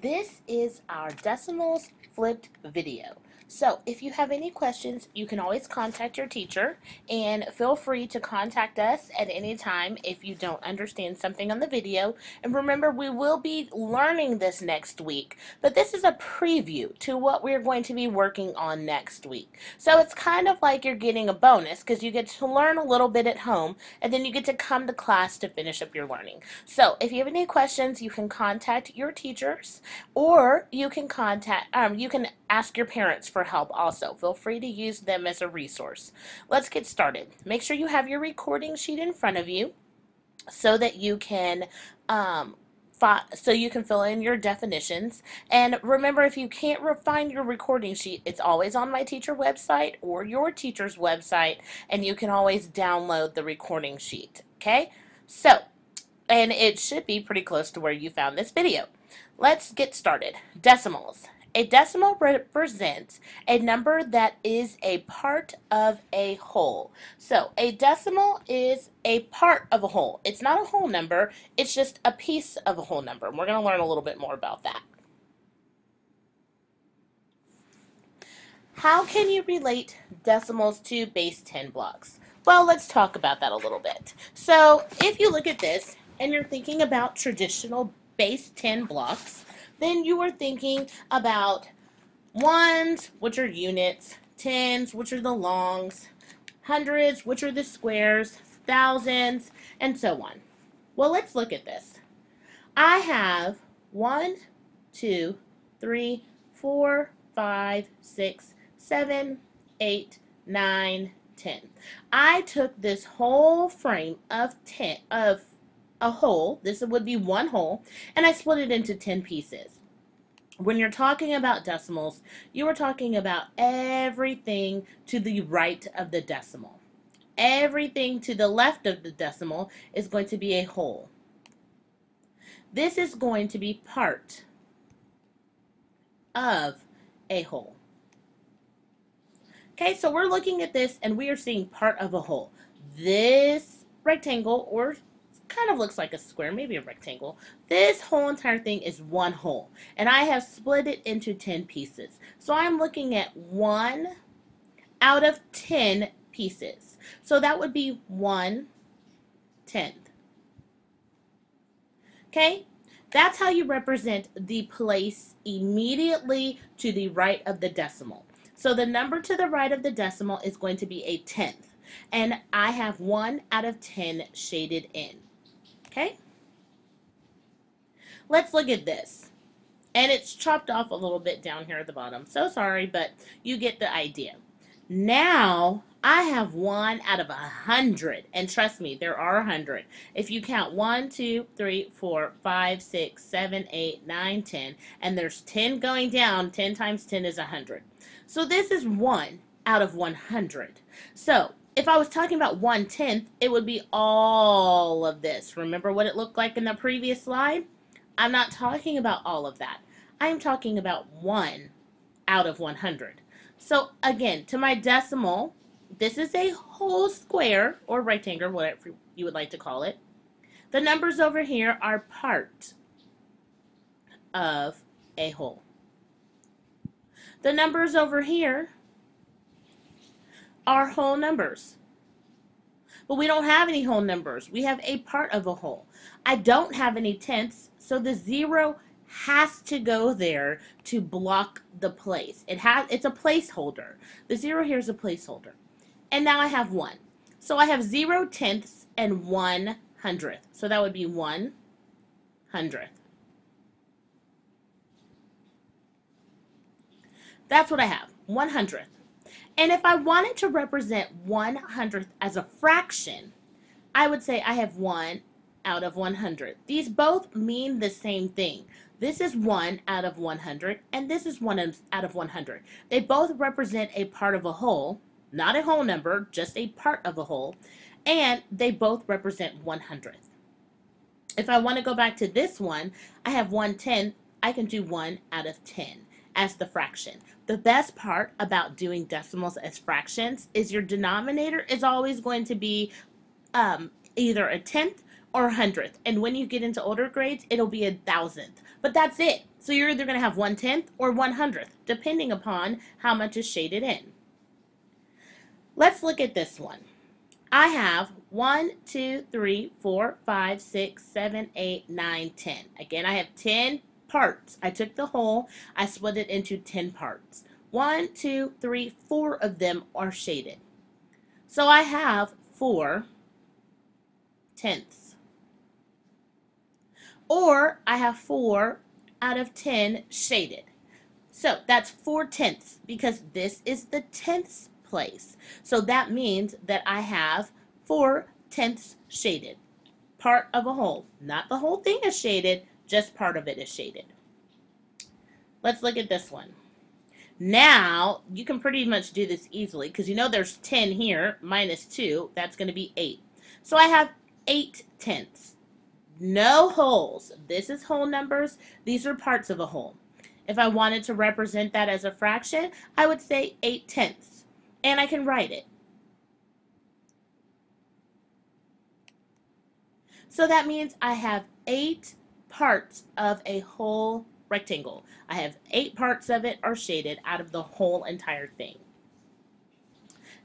This is our decimals flipped video. So if you have any questions, you can always contact your teacher, and feel free to contact us at any time if you don't understand something on the video. And remember, we will be learning this next week, but this is a preview to what we're going to be working on next week. So it's kind of like you're getting a bonus because you get to learn a little bit at home, and then you get to come to class to finish up your learning. So if you have any questions, you can contact your teachers, or you can ask your parents for help also. Feel free to use them as a resource. Let's get started. Make sure you have your recording sheet in front of you so that you can fill in your definitions. And remember, if you can't find your recording sheet, it's always on my teacher website or your teacher's website, and you can always download the recording sheet. Okay? So, and it should be pretty close to where you found this video. Let's get started. Decimals. A decimal represents a number that is a part of a whole. So a decimal is a part of a whole. It's not a whole number, it's just a piece of a whole number. And we're going to learn a little bit more about that. How can you relate decimals to base 10 blocks? Well, let's talk about that a little bit. So if you look at this and you're thinking about traditional base 10 blocks, then you are thinking about ones, which are units, tens, which are the longs, hundreds, which are the squares, thousands, and so on. Well, let's look at this. I have 1, 2, 3, 4, 5, 6, 7, 8, 9, 10. I took this whole frame of a whole, this would be one whole, and I split it into 10 pieces. When you're talking about decimals, you are talking about everything to the right of the decimal. Everything to the left of the decimal is going to be a whole. This is going to be part of a whole. Okay, so we're looking at this and we are seeing part of a whole. This rectangle, or kind of looks like a square, maybe a rectangle. This whole entire thing is one whole, and I have split it into 10 pieces. So I'm looking at 1 out of 10 pieces. So that would be 1/10. Okay? That's how you represent the place immediately to the right of the decimal. So the number to the right of the decimal is going to be a 10th, and I have 1 out of 10 shaded in. Okay? Let's look at this. And it's chopped off a little bit down here at the bottom. So sorry, but you get the idea. Now, I have 1 out of 100. And trust me, there are 100. If you count 1, 2, 3, 4, 5, 6, 7, 8, 9, 10, and there's 10 going down, 10 times 10 is 100. So this is 1 out of 100. So if I was talking about 1/10, it would be all of this. Remember what it looked like in the previous slide? I'm not talking about all of that. I am talking about 1 out of 100. So again, to my decimal, this is a whole square or rectangle, whatever you would like to call it. The numbers over here are part of a whole. The numbers over here are whole numbers. But we don't have any whole numbers. We have a part of a whole. I don't have any tenths, so the 0 has to go there to block the place. It's a placeholder. The 0 here is a placeholder. And now I have 1. So I have 0/10 and 1/100th. So that would be 1/100th. That's what I have, 1/100th. And if I wanted to represent 1/100th as a fraction, I would say I have 1 out of 100. These both mean the same thing. This is 1 out of 100, and this is 1 out of 100. They both represent a part of a whole, not a whole number, just a part of a whole, and they both represent 1/100th. If I want to go back to this one, I have 1/10, I can do 1 out of 10. As the fraction. The best part about doing decimals as fractions is your denominator is always going to be either a 10th or hundredth. And when you get into older grades, it'll be a thousandth. But that's it. So you're either going to have 1/10 or 1/100th, depending upon how much is shaded in. Let's look at this one. I have 1, 2, 3, 4, 5, 6, 7, 8, 9, 10. Again, I have 10 parts. I took the whole, I split it into 10 parts. 1, 2, 3, 4 of them are shaded. So I have 4 tenths. Or I have 4 out of 10 shaded. So that's 4 tenths because this is the tenths place. So that means that I have 4 tenths shaded. Part of a whole. Not the whole thing is shaded, just part of it is shaded. Let's look at this one. Now, you can pretty much do this easily because you know there's 10 here minus 2. That's going to be 8. So I have 8 tenths. No wholes. This is whole numbers. These are parts of a whole. If I wanted to represent that as a fraction, I would say 8 tenths. And I can write it. So that means I have 8 parts of a whole rectangle. I have 8 parts of it are shaded out of the whole entire thing.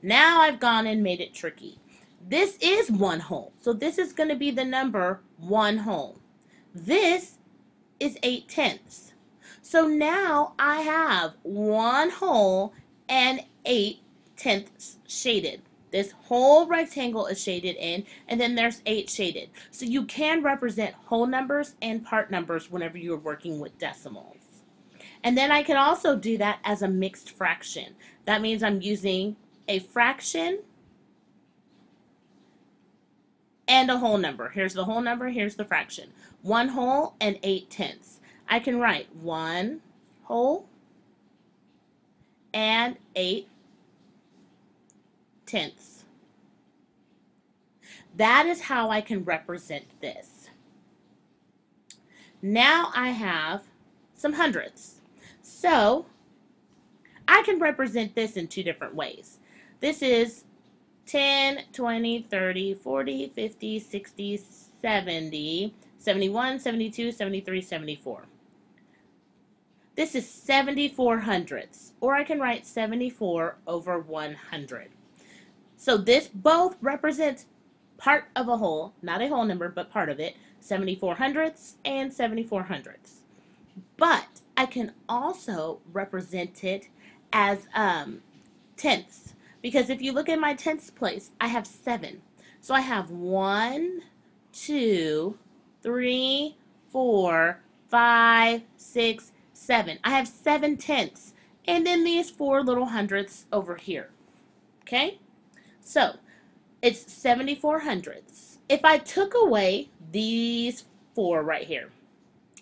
Now I've gone and made it tricky. This is one whole. So this is going to be the number 1 whole. This is 8 tenths. So now I have 1 whole and 8 tenths shaded. This whole rectangle is shaded in, and then there's 8 shaded. So you can represent whole numbers and part numbers whenever you're working with decimals. And then I can also do that as a mixed fraction. That means I'm using a fraction and a whole number. Here's the whole number, here's the fraction. 1 whole and 8 tenths. I can write 1 whole and 8 tenths. That is how I can represent this. Now I have some hundredths. So I can represent this in 2 different ways. This is 10, 20, 30, 40, 50, 60, 70, 71, 72, 73, 74. This is 74 hundredths, or I can write 74 over 100. So this both represents part of a whole, not a whole number, but part of it, 74 hundredths and 74 hundredths. But I can also represent it as tenths, because if you look at my tenths place, I have 7. So I have 1, 2, 3, 4, 5, 6, 7. I have 7 tenths, and then these 4 little hundredths over here. Okay? So, it's 74 hundredths. If I took away these 4 right here,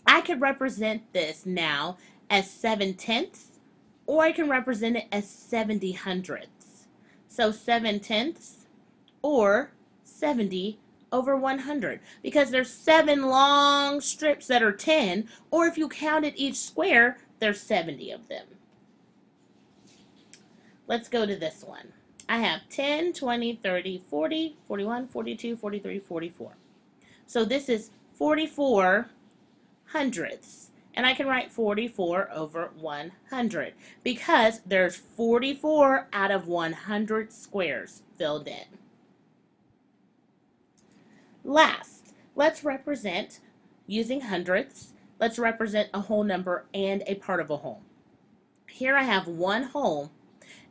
I could represent this now as 7 tenths, or I can represent it as 70 hundredths. So 7 tenths or 70 over 100, because there's 7 long strips that are 10, or if you counted each square, there's 70 of them. Let's go to this one. I have 10, 20, 30, 40, 41, 42, 43, 44. So this is 44 hundredths. And I can write 44 over 100 because there's 44 out of 100 squares filled in. Last, let's represent, using hundredths, let's represent a whole number and a part of a whole. Here I have 1 whole,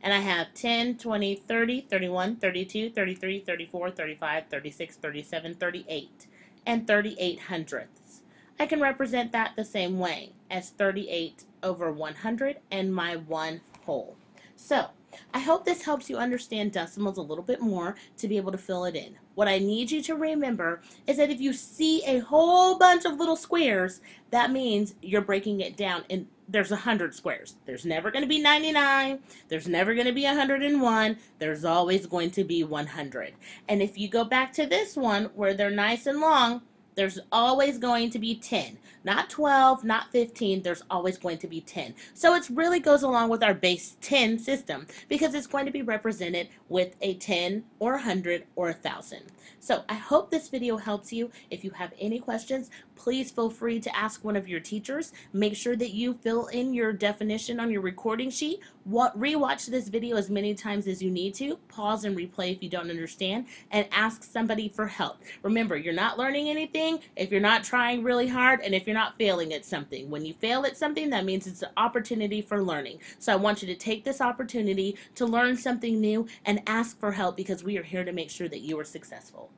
and I have 10, 20, 30, 31, 32, 33, 34, 35, 36, 37, 38, and 38 hundredths. I can represent that the same way as 38 over 100 and my 1 whole. So, I hope this helps you understand decimals a little bit more to be able to fill it in. What I need you to remember is that if you see a whole bunch of little squares, that means you're breaking it down and there's 100 squares. There's never going to be 99. There's never going to be 101. There's always going to be 100. And if you go back to this one where they're nice and long, There's always going to be 10. Not 12, not 15, there's always going to be 10. So it really goes along with our base 10 system because it's going to be represented with a 10 or 100 or 1,000. So I hope this video helps you. If you have any questions, please feel free to ask one of your teachers. Make sure that you fill in your definition on your recording sheet. Rewatch this video as many times as you need to. Pause and replay if you don't understand, and ask somebody for help. Remember, you're not learning anything if you're not trying really hard and if you're not failing at something. When you fail at something, that means it's an opportunity for learning. So I want you to take this opportunity to learn something new and ask for help because we are here to make sure that you are successful.